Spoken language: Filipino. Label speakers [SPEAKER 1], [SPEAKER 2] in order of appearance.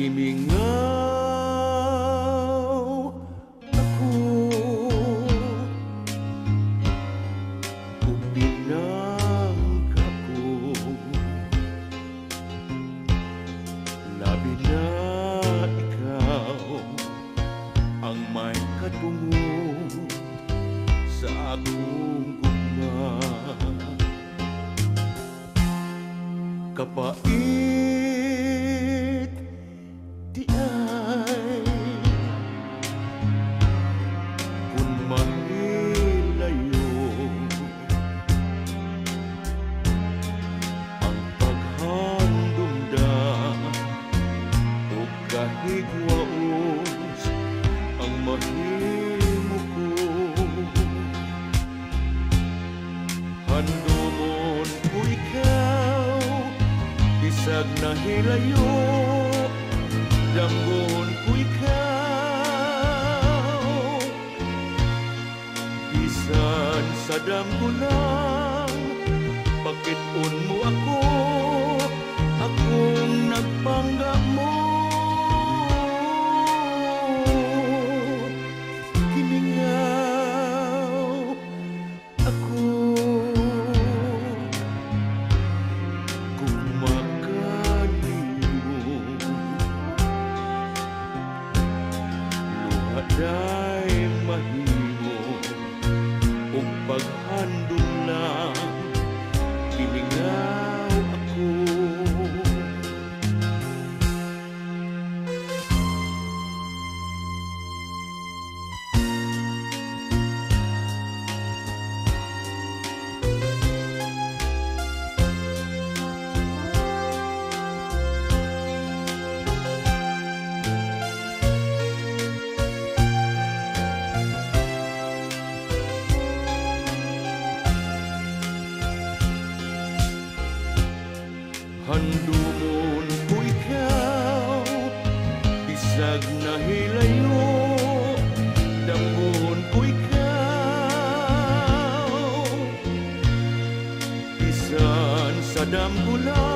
[SPEAKER 1] Gimingaw ako, upinang ako, labi na ikaw ang may katungo sa akong gugma. Kapait di ay kung mahilayo ang paghandumda o kahit waos ang mahimo ko. Handumon ko ikaw, bisag nahilayo, damgon ko ikaw, bisan sa damgo lang, pakiton mo ako, akong nagpangga mo. Gimingaw ako, kung day mahimo ug paghandom lang, gimingaw ako. Handumon ko ikaw, bisag nahilayo, damgon ko ikaw, bisan sa damgo lang.